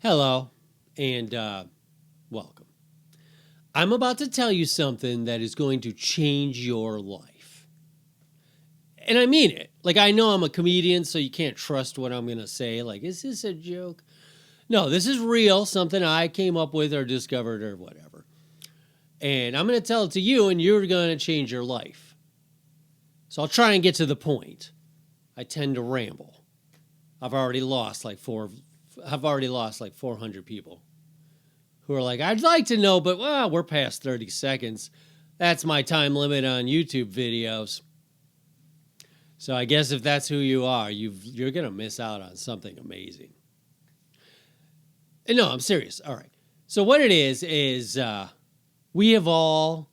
Hello, and welcome. I'm about to tell you something that is going to change your life. And I mean it. Like, I know I'm a comedian, so you can't trust what I'm going to say. Like, is this a joke? No, this is real, something I came up with or discovered or whatever. And I'm going to tell it to you, and you're going to change your life. So I'll try and get to the point. I tend to ramble. I've already lost like 400 people who are like, I'd like to know, but well, we're past 30 seconds. That's my time limit on YouTube videos. So I guess if that's who you are, you're going to miss out on something amazing. And no, I'm serious. All right. So what it is we have all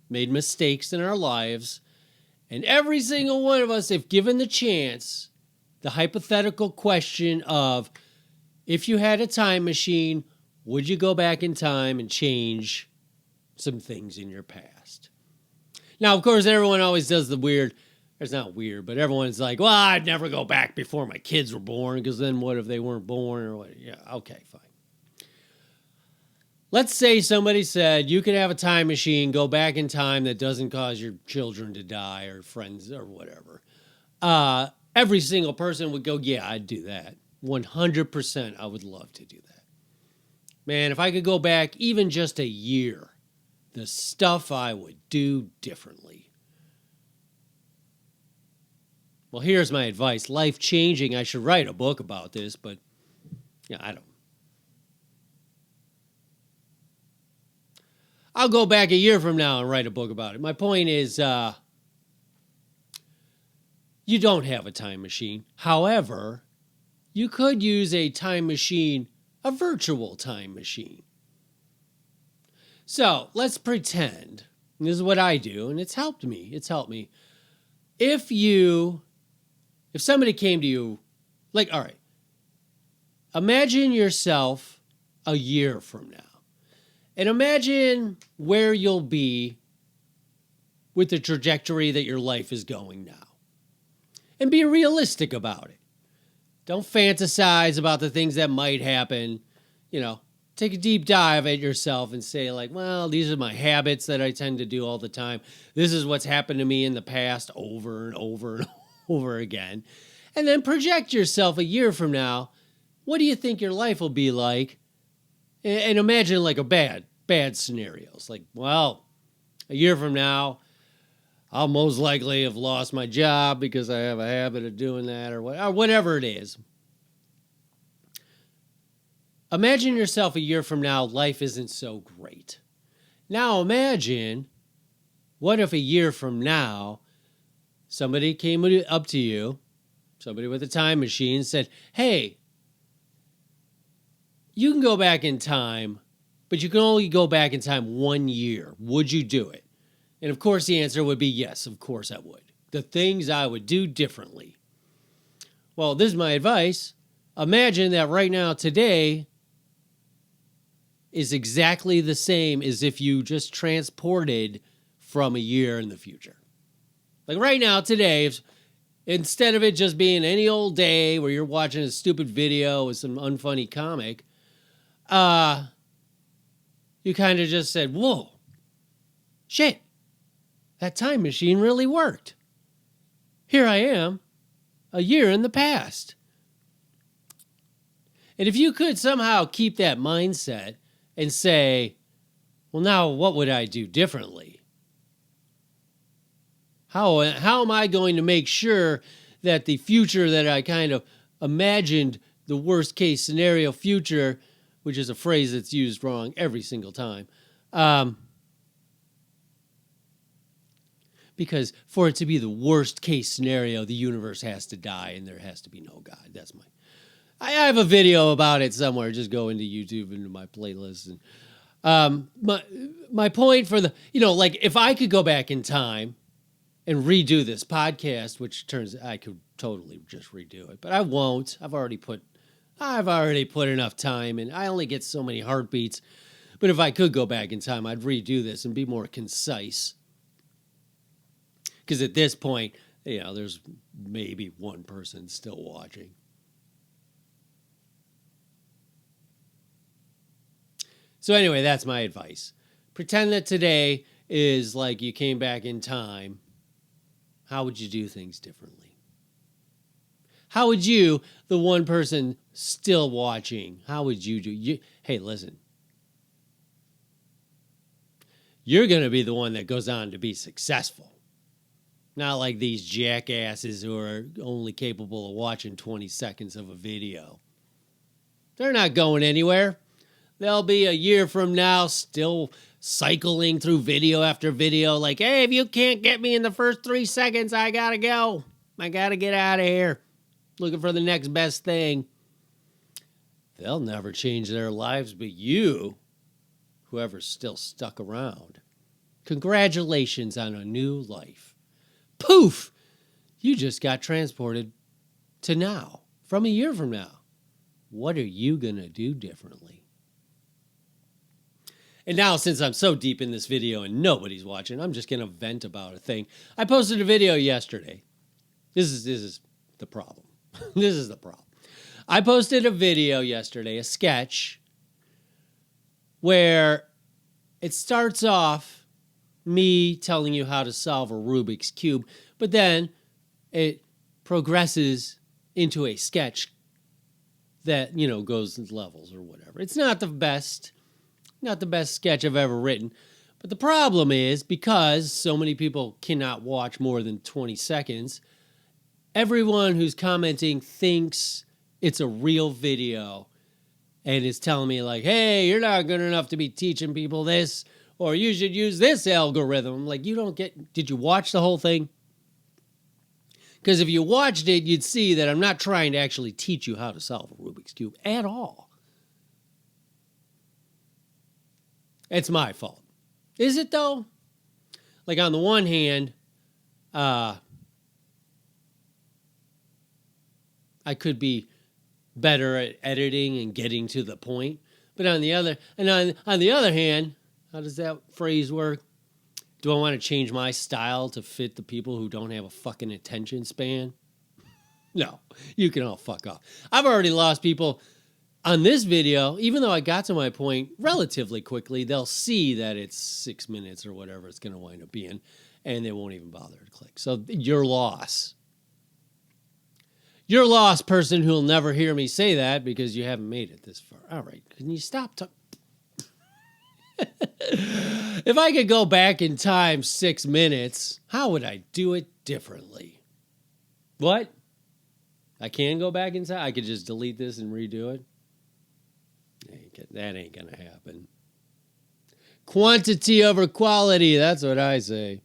made mistakes in our lives. And every single one of us, if given the chance, the hypothetical question of, if you had a time machine, would you go back in time and change some things in your past? Now, of course, everyone always does the weird. It's not weird, but everyone's like, well, I'd never go back before my kids were born, because then what if they weren't born or what? Yeah, okay, fine. Let's say somebody said you could have a time machine, go back in time that doesn't cause your children to die or friends or whatever. Every single person would go, yeah, I'd do that. 100% I would love to do that. Man, if I could go back even just a year, the stuff I would do differently. Well, here's my advice. Life-changing. I should write a book about this, but yeah, I don't. I'll go back a year from now and write a book about it. My point is, you don't have a time machine. However, you could use a time machine, a virtual time machine. So let's pretend, and this is what I do, and it's helped me. If somebody came to you, like, all right, imagine yourself a year from now, and imagine where you'll be with the trajectory that your life is going now. And be realistic about it. Don't fantasize about the things that might happen. Take a deep dive at yourself and say, like, well, these are my habits that I tend to do all the time. This is what's happened to me in the past over and over and over again. And then project yourself a year from now. What do you think your life will be like? And imagine like a bad scenarios. Like, well, a year from now, I'll most likely have lost my job because I have a habit of doing that or whatever it is. Imagine yourself a year from now, life isn't so great. Now imagine, what if a year from now, somebody came up to you, somebody with a time machine, said, hey, you can go back in time, but you can only go back in time 1 year. Would you do it? And of course the answer would be yes, of course I would. The things I would do differently. Well, this is my advice. Imagine that right now, today, is exactly the same as if you just transported from a year in the future. Like right now, today, instead of it just being any old day where you're watching a stupid video with some unfunny comic, you kind of just said, whoa, shit, that time machine really worked. Here I am, a year in the past. And if you could somehow keep that mindset and say, well, now what would I do differently? How am I going to make sure that the future that I kind of imagined, the worst case scenario future, which is a phrase that's used wrong every single time, because for it to be the worst case scenario, the universe has to die and there has to be no God. I have a video about it somewhere. Just go into YouTube, into my playlist. And my point for like if I could go back in time and redo this podcast, which I could totally just redo it, but I won't. I've already put enough time in. I only get so many heartbeats. But if I could go back in time, I'd redo this and be more concise. Because at this point, there's maybe one person still watching. So anyway, that's my advice. Pretend that today is like you came back in time. How would you do things differently? How would you, the one person still watching, how would you do? Hey, listen. You're going to be the one that goes on to be successful. Not like these jackasses who are only capable of watching 20 seconds of a video. They're not going anywhere. They'll be a year from now still cycling through video after video like, hey, if you can't get me in the first 3 seconds, I gotta go. I gotta get out of here. Looking for the next best thing. They'll never change their lives, but you, whoever's still stuck around, congratulations on a new life. Poof! You just got transported to now, from a year from now. What are you gonna do differently? And now, since I'm so deep in this video and nobody's watching, I'm just going to vent about a thing. I posted a video yesterday. This is the problem. This is the problem. I posted a video yesterday, a sketch, where it starts off me telling you how to solve a Rubik's Cube, but then it progresses into a sketch that, goes in levels or whatever. It's not the best sketch I've ever written. But the problem is, because so many people cannot watch more than 20 seconds, everyone who's commenting thinks it's a real video and is telling me like, hey, you're not good enough to be teaching people this, or you should use this algorithm. I'm like, did you watch the whole thing? Because if you watched it, you'd see that I'm not trying to actually teach you how to solve a Rubik's Cube at all. It's my fault. Is it though? Like on the one hand, I could be better at editing and getting to the point. But on the other hand, how does that phrase work? Do I want to change my style to fit the people who don't have a fucking attention span? No, you can all fuck off. I've already lost people on this video. Even though I got to my point relatively quickly, they'll see that it's 6 minutes or whatever it's going to wind up being, and they won't even bother to click. So your loss. Your loss, person who'll never hear me say that because you haven't made it this far. All right, can you stop talking? If I could go back in time 6 minutes, how would I do it differently? What? I can go back in time? I could just delete this and redo it? That ain't gonna happen. Quantity over quality, that's what I say.